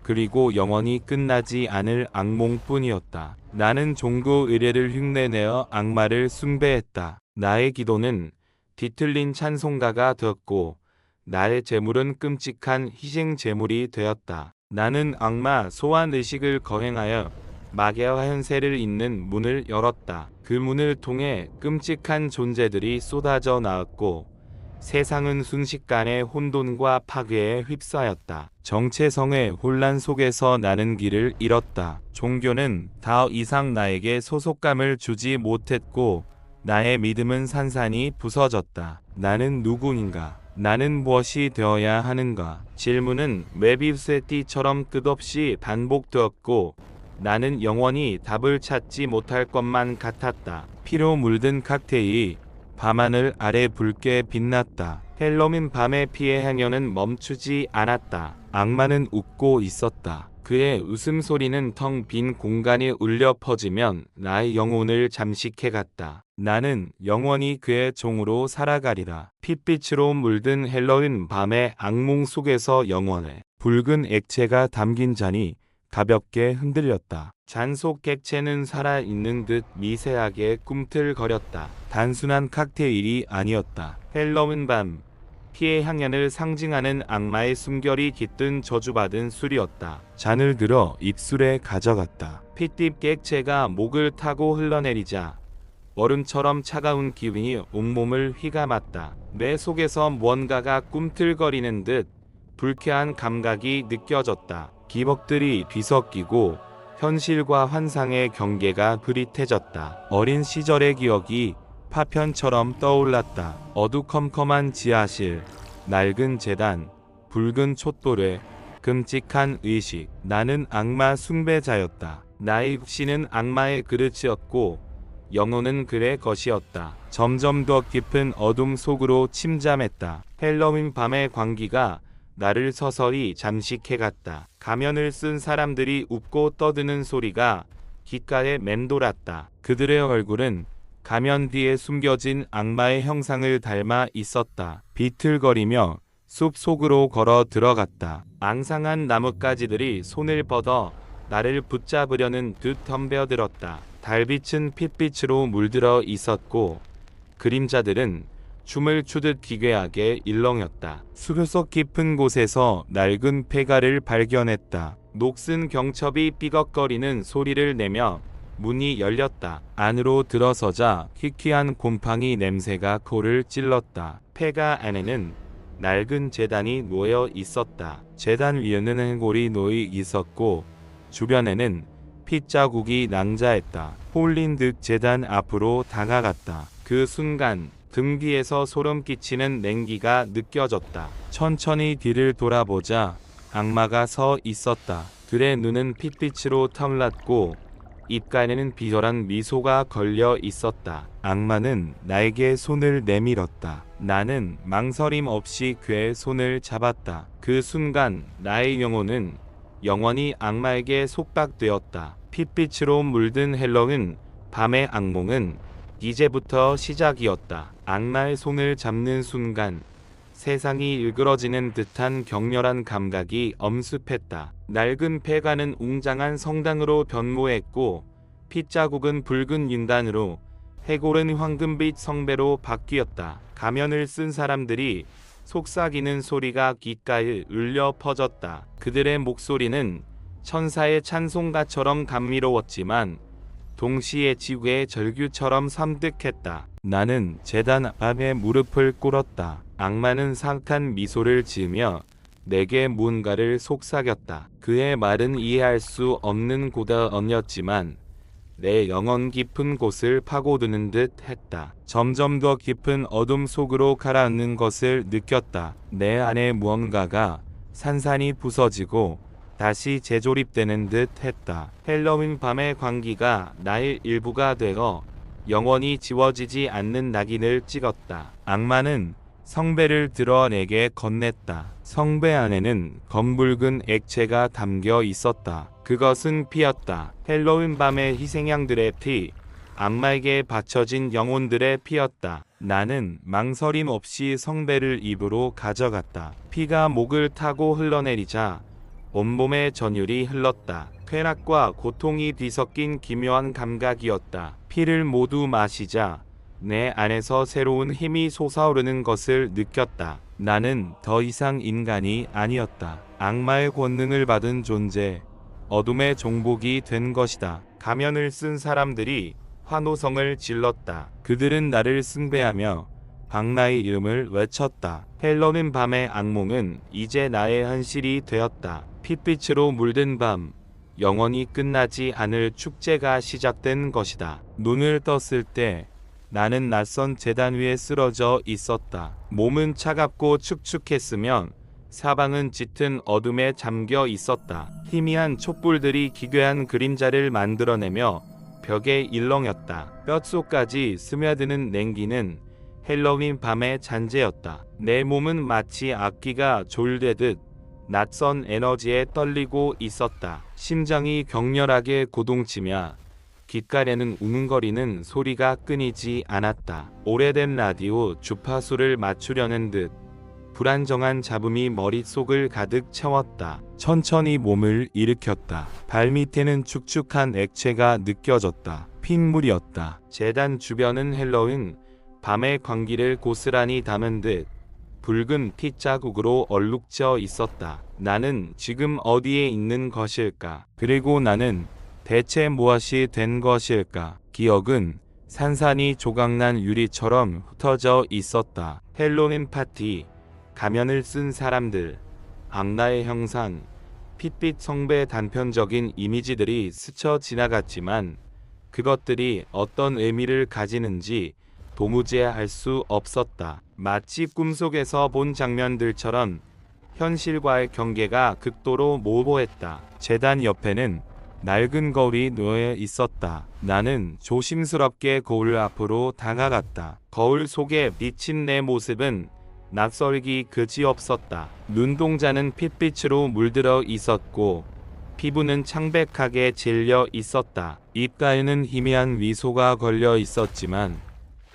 그리고 영원히 끝나지 않을 악몽뿐이었다. 나는 종교 의례를 흉내내어 악마를 숭배했다. 나의 기도는 뒤틀린 찬송가가 되었고 나의 재물은 끔찍한 희생 제물이 되었다. 나는 악마 소환 의식을 거행하여 마계와 현세를 잇는 문을 열었다. 그 문을 통해 끔찍한 존재들이 쏟아져 나왔고 세상은 순식간에 혼돈과 파괴에 휩싸였다. 정체성의 혼란 속에서 나는 길을 잃었다. 종교는 더 이상 나에게 소속감을 주지 못했고 나의 믿음은 산산이 부서졌다. 나는 누구인가? 나는 무엇이 되어야 하는가? 질문은 메비우스의 띠처럼 끝없이 반복되었고 나는 영원히 답을 찾지 못할 것만 같았다. 피로 물든 칵테일이 밤하늘 아래 붉게 빛났다. 헬로윈 밤의 피의 행연은 멈추지 않았다. 악마는 웃고 있었다. 그의 웃음소리는 텅 빈 공간에 울려 퍼지면 나의 영혼을 잠식해갔다. 나는 영원히 그의 종으로 살아가리라. 핏빛으로 물든 헬로윈 밤의 악몽 속에서 영원해. 붉은 액체가 담긴 잔이 가볍게 흔들렸다. 잔 속 객체는 살아있는 듯 미세하게 꿈틀거렸다. 단순한 칵테일이 아니었다. 헬로윈 밤 피의 향연을 상징하는 악마의 숨결이 깃든 저주받은 술이었다. 잔을 들어 입술에 가져갔다. 핏빛 객체가 목을 타고 흘러내리자 얼음처럼 차가운 기운이 온몸을 휘감았다. 뇌 속에서 무언가가 꿈틀거리는 듯 불쾌한 감각이 느껴졌다. 기억들이 뒤섞이고 현실과 환상의 경계가 흐릿해졌다. 어린 시절의 기억이 파편처럼 떠올랐다. 어두컴컴한 지하실, 낡은 재단, 붉은 촛불에 끔찍한 의식. 나는 악마 숭배자였다. 나의 육신은 악마의 그릇이었고 영혼은 그의 것이었다. 점점 더 깊은 어둠 속으로 침잠했다. 헬로윈 밤의 광기가 나를 서서히 잠식해갔다. 가면을 쓴 사람들이 웃고 떠드는 소리가 귓가에 맴돌았다. 그들의 얼굴은 가면 뒤에 숨겨진 악마의 형상을 닮아 있었다. 비틀거리며 숲 속으로 걸어 들어갔다. 앙상한 나뭇가지들이 손을 뻗어 나를 붙잡으려는 듯 덤벼들었다. 달빛은 핏빛으로 물들어 있었고 그림자들은 춤을 추듯 기괴하게 일렁였다. 숲속 깊은 곳에서 낡은 폐가를 발견했다. 녹슨 경첩이 삐걱거리는 소리를 내며 문이 열렸다. 안으로 들어서자 희귀한 곰팡이 냄새가 코를 찔렀다. 폐가 안에는 낡은 제단이 놓여 있었다. 제단 위에는 해골이 놓여 있었고 주변에는 핏자국이 낭자했다. 홀린 듯 제단 앞으로 다가갔다. 그 순간 등 뒤에서 소름 끼치는 냉기가 느껴졌다. 천천히 뒤를 돌아보자 악마가 서 있었다. 그의 눈은 핏빛으로 탐났고 입가에는 비절한 미소가 걸려 있었다. 악마는 나에게 손을 내밀었다. 나는 망설임 없이 그의 손을 잡았다. 그 순간 나의 영혼은 영원히 악마에게 속박되었다. 핏빛으로 물든 헬로윈 밤의 악몽은 이제부터 시작이었다. 악마의 손을 잡는 순간 세상이 일그러지는 듯한 격렬한 감각이 엄습했다. 낡은 폐가는 웅장한 성당으로 변모했고 핏자국은 붉은 인단으로 해골은 황금빛 성배로 바뀌었다. 가면을 쓴 사람들이 속삭이는 소리가 귓가에 울려 퍼졌다. 그들의 목소리는 천사의 찬송가처럼 감미로웠지만 동시에 지구의 절규처럼 섬뜩했다. 나는 제단 앞에 무릎을 꿇었다. 악마는 상탄 미소를 지으며 내게 무언가를 속삭였다. 그의 말은 이해할 수 없는 고단언이었지만 내 영혼 깊은 곳을 파고드는 듯 했다. 점점 더 깊은 어둠 속으로 가라앉는 것을 느꼈다. 내 안에 무언가가 산산이 부서지고 다시 재조립되는 듯 했다. 헬로윈 밤의 광기가 나의 일부가 되어 영원히 지워지지 않는 낙인을 찍었다. 악마는 성배를 들어 내게 건넸다. 성배 안에는 검붉은 액체가 담겨 있었다. 그것은 피였다. 헬로윈 밤의 희생양들의 피, 악마에게 바쳐진 영혼들의 피였다. 나는 망설임 없이 성배를 입으로 가져갔다. 피가 목을 타고 흘러내리자 온몸에 전율이 흘렀다. 쾌락과 고통이 뒤섞인 기묘한 감각이었다. 피를 모두 마시자 내 안에서 새로운 힘이 솟아오르는 것을 느꼈다. 나는 더 이상 인간이 아니었다. 악마의 권능을 받은 존재, 어둠의 종복이 된 것이다. 가면을 쓴 사람들이 환호성을 질렀다. 그들은 나를 숭배하며 악마의 이름을 외쳤다. 헬로윈 밤의 악몽은 이제 나의 현실이 되었다. 핏빛으로 물든 밤, 영원히 끝나지 않을 축제가 시작된 것이다. 눈을 떴을 때 나는 낯선 제단 위에 쓰러져 있었다. 몸은 차갑고 축축했으며 사방은 짙은 어둠에 잠겨 있었다. 희미한 촛불들이 기괴한 그림자를 만들어내며 벽에 일렁였다. 뼛속까지 스며드는 냉기는 헬로윈 밤의 잔재였다. 내 몸은 마치 악기가 졸대듯 낯선 에너지에 떨리고 있었다. 심장이 격렬하게 고동치며 귓가에는 웅웅거리는 소리가 끊이지 않았다. 오래된 라디오 주파수를 맞추려는 듯 불안정한 잡음이 머릿속을 가득 채웠다. 천천히 몸을 일으켰다. 발밑에는 축축한 액체가 느껴졌다. 핏물이었다. 제단 주변은 헬로윈 밤의 광기를 고스란히 담은 듯 붉은 핏자국으로 얼룩져 있었다. 나는 지금 어디에 있는 것일까? 그리고 나는 대체 무엇이 된 것일까? 기억은 산산이 조각난 유리처럼 흩어져 있었다. 헬로윈 파티, 가면을 쓴 사람들, 악마의 형상, 핏빛 성배 단편적인 이미지들이 스쳐 지나갔지만 그것들이 어떤 의미를 가지는지 도무지 알 수 없었다. 마치 꿈속에서 본 장면들처럼 현실과의 경계가 극도로 모호했다. 제단 옆에는 낡은 거울이 놓여 있었다. 나는 조심스럽게 거울 앞으로 다가갔다. 거울 속에 비친 내 모습은 낯설기 그지없었다. 눈동자는 핏빛으로 물들어 있었고 피부는 창백하게 질려 있었다. 입가에는 희미한 미소가 걸려 있었지만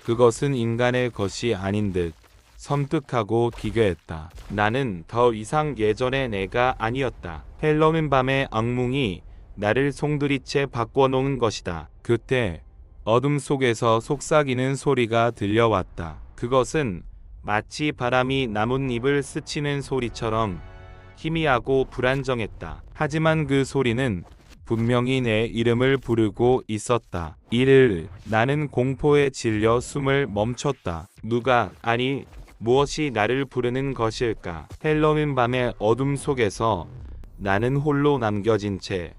그것은 인간의 것이 아닌 듯 섬뜩하고 기괴했다. 나는 더 이상 예전의 내가 아니었다. 헬로윈 밤의 악몽이 나를 송두리째 바꿔놓은 것이다. 그때 어둠 속에서 속삭이는 소리가 들려왔다. 그것은 마치 바람이 나뭇잎을 스치는 소리처럼 희미하고 불안정했다. 하지만 그 소리는 분명히 내 이름을 부르고 있었다. 이를 나는 공포에 질려 숨을 멈췄다. 누가, 아니 무엇이 나를 부르는 것일까? 헬로윈 밤의 어둠 속에서 나는 홀로 남겨진 채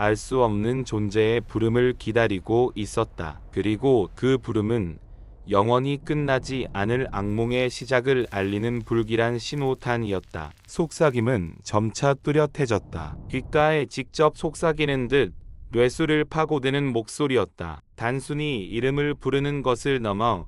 알 수 없는 존재의 부름을 기다리고 있었다. 그리고 그 부름은 영원히 끝나지 않을 악몽의 시작을 알리는 불길한 신호탄이었다. 속삭임은 점차 뚜렷해졌다. 귓가에 직접 속삭이는 듯 뇌수를 파고드는 목소리였다. 단순히 이름을 부르는 것을 넘어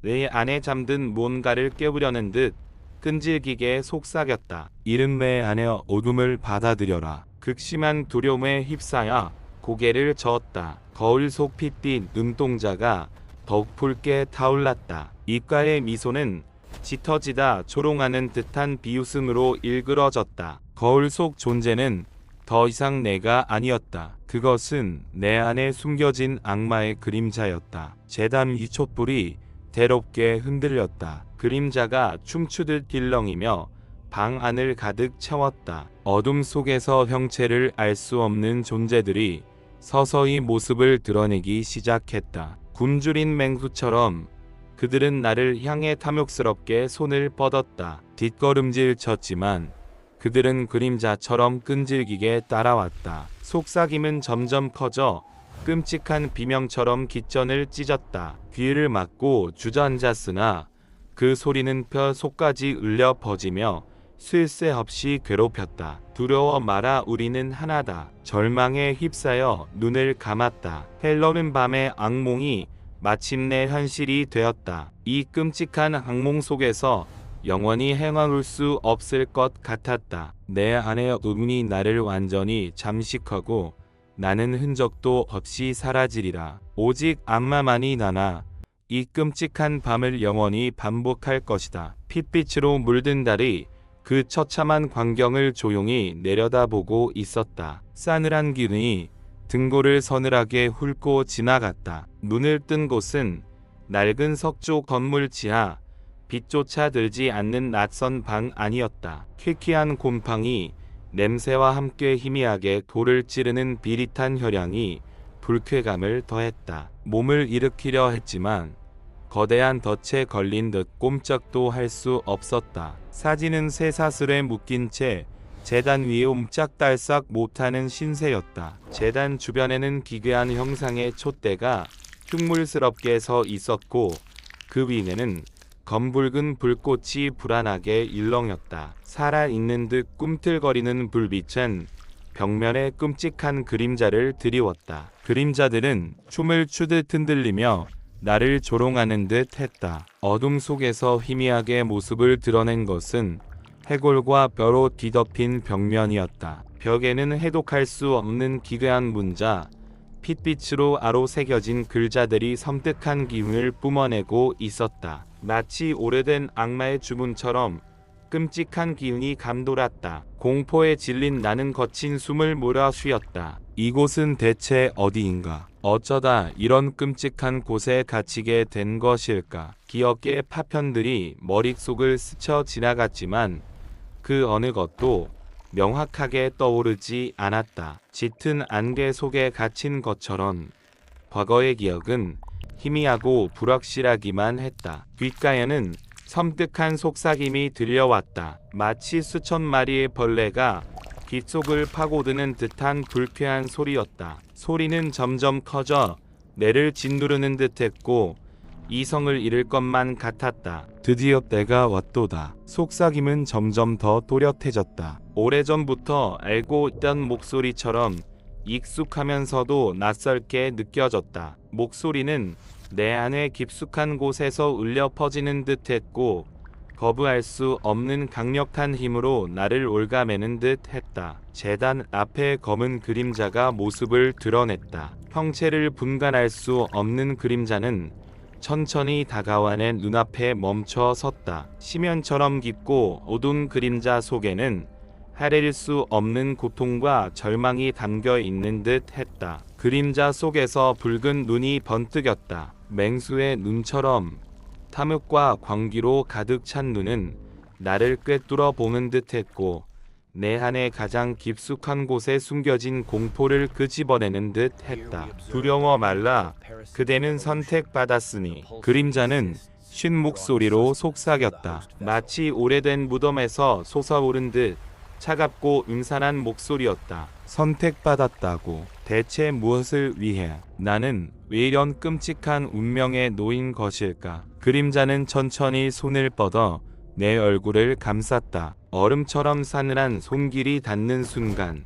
내 안에 잠든 뭔가를 깨우려는 듯 끈질기게 속삭였다. 이른 내 안의 어둠을 받아들여라. 극심한 두려움에 휩싸여 고개를 저었다. 거울 속 핏빛 눈동자가 더욱 붉게 타올랐다. 입가의 미소는 짙어지다 조롱하는 듯한 비웃음으로 일그러졌다. 거울 속 존재는 더 이상 내가 아니었다. 그것은 내 안에 숨겨진 악마의 그림자였다. 재단 이 촛불이 대롭게 흔들렸다. 그림자가 춤추듯 딜렁이며 방 안을 가득 채웠다. 어둠 속에서 형체를 알 수 없는 존재들이 서서히 모습을 드러내기 시작했다. 굶주린 맹수처럼 그들은 나를 향해 탐욕스럽게 손을 뻗었다. 뒷걸음질 쳤지만 그들은 그림자처럼 끈질기게 따라왔다. 속삭임은 점점 커져 끔찍한 비명처럼 귓전을 찢었다. 귀를 막고 주저앉았으나 그 소리는 뼈 속까지 울려 퍼지며 쉴 새 없이 괴롭혔다. 두려워 마라, 우리는 하나다. 절망에 휩싸여 눈을 감았다. 헬러는 밤의 악몽이 마침내 현실이 되었다. 이 끔찍한 악몽 속에서 영원히 헤아릴 수 없을 것 같았다. 내 안의 어둠이 나를 완전히 잠식하고 나는 흔적도 없이 사라지리라. 오직 악마만이 나나 이 끔찍한 밤을 영원히 반복할 것이다. 핏빛으로 물든 달이 그 처참한 광경을 조용히 내려다보고 있었다. 싸늘한 기운이 등골을 서늘하게 훑고 지나갔다. 눈을 뜬 곳은 낡은 석조 건물 지하, 빛조차 들지 않는 낯선 방 안이었다. 퀴퀴한 곰팡이 냄새와 함께 희미하게 돌을 찌르는 비릿한 혈향이 불쾌감을 더했다. 몸을 일으키려 했지만 거대한 덫에 걸린 듯 꼼짝도 할 수 없었다. 사진은 쇠사슬에 묶인 채 제단 위에 옴짝달싹 못하는 신세였다. 제단 주변에는 기괴한 형상의 촛대가 흉물스럽게 서 있었고 그 위에는 검붉은 불꽃이 불안하게 일렁였다. 살아있는 듯 꿈틀거리는 불빛은 벽면에 끔찍한 그림자를 드리웠다. 그림자들은 춤을 추듯 흔들리며 나를 조롱하는 듯 했다. 어둠 속에서 희미하게 모습을 드러낸 것은 해골과 뼈로 뒤덮인 벽면이었다. 벽에는 해독할 수 없는 기괴한 문자, 핏빛으로 아로 새겨진 글자들이 섬뜩한 기운을 뿜어내고 있었다. 마치 오래된 악마의 주문처럼 끔찍한 기운이 감돌았다. 공포에 질린 나는 거친 숨을 몰아 쉬었다. 이곳은 대체 어디인가? 어쩌다 이런 끔찍한 곳에 갇히게 된 것일까? 기억의 파편들이 머릿속을 스쳐 지나갔지만 그 어느 것도 명확하게 떠오르지 않았다. 짙은 안개 속에 갇힌 것처럼 과거의 기억은 희미하고 불확실하기만 했다. 귓가에는 섬뜩한 속삭임이 들려왔다. 마치 수천 마리의 벌레가 귓속을 파고드는 듯한 불쾌한 소리였다. 소리는 점점 커져 뇌를 짓누르는 듯했고 이성을 잃을 것만 같았다. 드디어 때가 왔도다. 속삭임은 점점 더 또렷해졌다. 오래전부터 알고 있던 목소리처럼 익숙하면서도 낯설게 느껴졌다. 목소리는 내 안에 깊숙한 곳에서 울려 퍼지는 듯했고 거부할 수 없는 강력한 힘으로 나를 올가매는 듯했다. 제단 앞에 검은 그림자가 모습을 드러냈다. 형체를 분간할 수 없는 그림자는 천천히 다가와 내 눈앞에 멈춰 섰다. 심연처럼 깊고 어두운 그림자 속에는 헤아릴 수 없는 고통과 절망이 담겨 있는 듯 했다. 그림자 속에서 붉은 눈이 번뜩였다. 맹수의 눈처럼 탐욕과 광기로 가득 찬 눈은 나를 꿰뚫어 보는 듯했고 내 안의 가장 깊숙한 곳에 숨겨진 공포를 끄집어내는 듯했다. 두려워 말라. 그대는 선택받았으니. 그림자는 쉰 목소리로 속삭였다. 마치 오래된 무덤에서 솟아오른 듯 차갑고 음산한 목소리였다. 선택받았다고. 대체 무엇을 위해? 나는 왜 이런 끔찍한 운명에 놓인 것일까? 그림자는 천천히 손을 뻗어 내 얼굴을 감쌌다. 얼음처럼 싸늘한 손길이 닿는 순간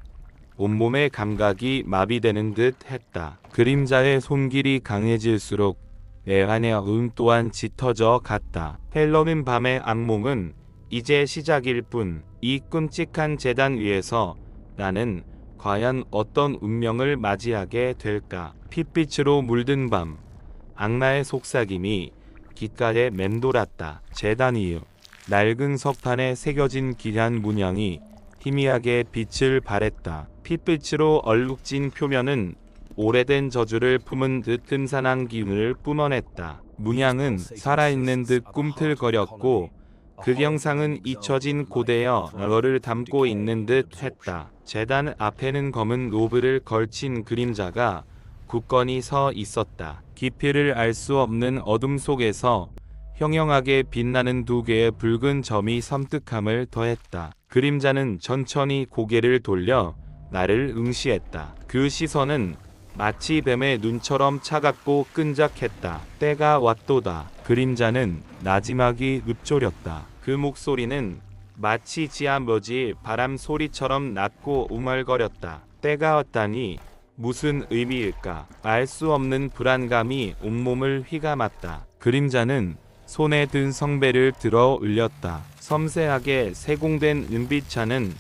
온몸의 감각이 마비되는 듯 했다. 그림자의 손길이 강해질수록 내 안의 또한 짙어져 갔다. 헬러는 밤의 악몽은 이제 시작일 뿐. 이 끔찍한 재단 위에서 나는 과연 어떤 운명을 맞이하게 될까? 핏빛으로 물든 밤, 악마의 속삭임이 귓가에 맴돌았다. 재단 이유, 낡은 석판에 새겨진 기이한 문양이 희미하게 빛을 발했다. 핏빛으로 얼룩진 표면은 오래된 저주를 품은 듯 흠산한 기운을 뿜어냈다. 문양은 살아있는 듯 꿈틀거렸고 그 형상은 잊혀진 고대여 너를 담고 있는 듯 했다. 재단 앞에는 검은 로브를 걸친 그림자가 굳건히 서 있었다. 깊이를 알 수 없는 어둠 속에서 형형하게 빛나는 두 개의 붉은 점이 섬뜩함을 더했다. 그림자는 천천히 고개를 돌려 나를 응시했다. 그 시선은 마치 뱀의 눈처럼 차갑고 끈적했다. 때가 왔도다. 그림자는 나지막이 읊조렸다. 그 목소리는 마치 지하머지 바람 소리처럼 낮고 우멀거렸다. 때가 왔다니 무슨 의미일까? 알 수 없는 불안감이 온몸을 휘감았다. 그림자는 손에 든 성배를 들어 올렸다. 섬세하게 세공된 은빛차는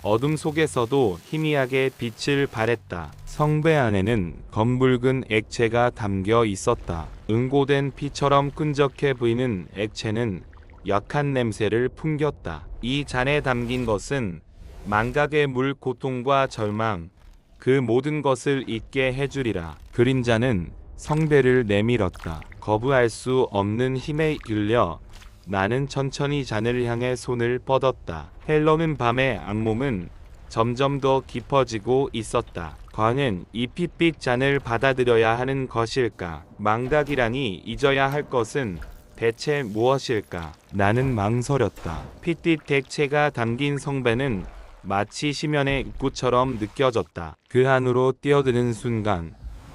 어둠 속에서도 희미하게 빛을 발했다. 성배 안에는 검붉은 액체가 담겨 있었다. 응고된 피처럼 끈적해 보이는 액체는 역한 냄새를 풍겼다. 이 잔에 담긴 것은 망각의 물, 고통과 절망, 그 모든 것을 잊게 해주리라. 그림자는 성배를 내밀었다. 거부할 수 없는 힘에 이끌려 나는 천천히 잔을 향해 손을 뻗었다. 헬러는 밤의 악몽은 점점 더 깊어지고 있었다. 과연 이 핏빛 잔을 받아들여야 하는 것일까? 망각이라니 잊어야 할 것은 대체 무엇일까? 나는 망설였다. 핏빛 액체가 담긴 성배는 마치 심연의 입구처럼 느껴졌다. 그 안으로 뛰어드는 순간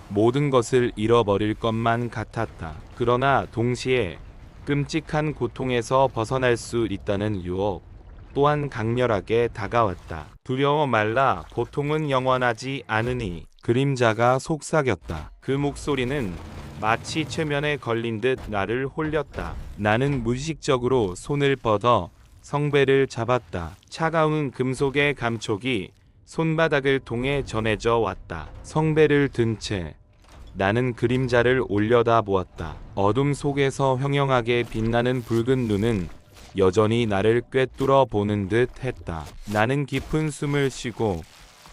모든 것을 잃어버릴 것만 같았다. 그러나 동시에 끔찍한 고통에서 벗어날 수 있다는 유혹 또한 강렬하게 다가왔다. 두려워 말라. 고통은 영원하지 않으니. 그림자가 속삭였다. 그 목소리는 마치 최면에 걸린 듯 나를 홀렸다. 나는 무의식적으로 손을 뻗어 성배를 잡았다. 차가운 금속의 감촉이 손바닥을 통해 전해져 왔다. 성배를 든 채 나는 그림자를 올려다 보았다. 어둠 속에서 형형하게 빛나는 붉은 눈은 여전히 나를 꿰뚫어 보는 듯 했다. 나는 깊은 숨을 쉬고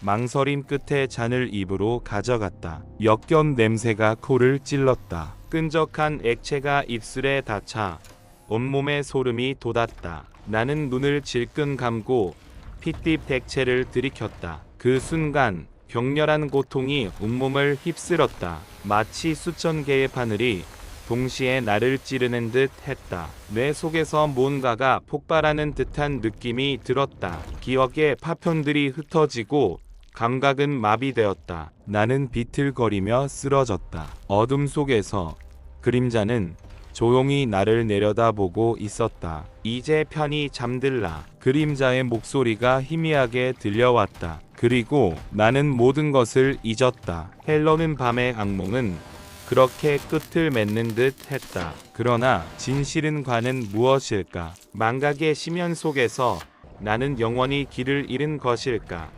망설임 끝에 잔을 입으로 가져갔다. 역겨운 냄새가 코를 찔렀다. 끈적한 액체가 입술에 닿자 온몸에 소름이 돋았다. 나는 눈을 질끈 감고 핏빛 액체를 들이켰다. 그 순간 격렬한 고통이 온몸을 휩쓸었다. 마치 수천 개의 바늘이 동시에 나를 찌르는 듯 했다. 뇌 속에서 뭔가가 폭발하는 듯한 느낌이 들었다. 기억의 파편들이 흩어지고 감각은 마비되었다. 나는 비틀거리며 쓰러졌다. 어둠 속에서 그림자는 조용히 나를 내려다보고 있었다. 이제 편히 잠들라. 그림자의 목소리가 희미하게 들려왔다. 그리고 나는 모든 것을 잊었다. 헬러는 밤의 악몽은 그렇게 끝을 맺는 듯 했다. 그러나 진실은 과연 무엇일까? 망각의 심연 속에서 나는 영원히 길을 잃은 것일까?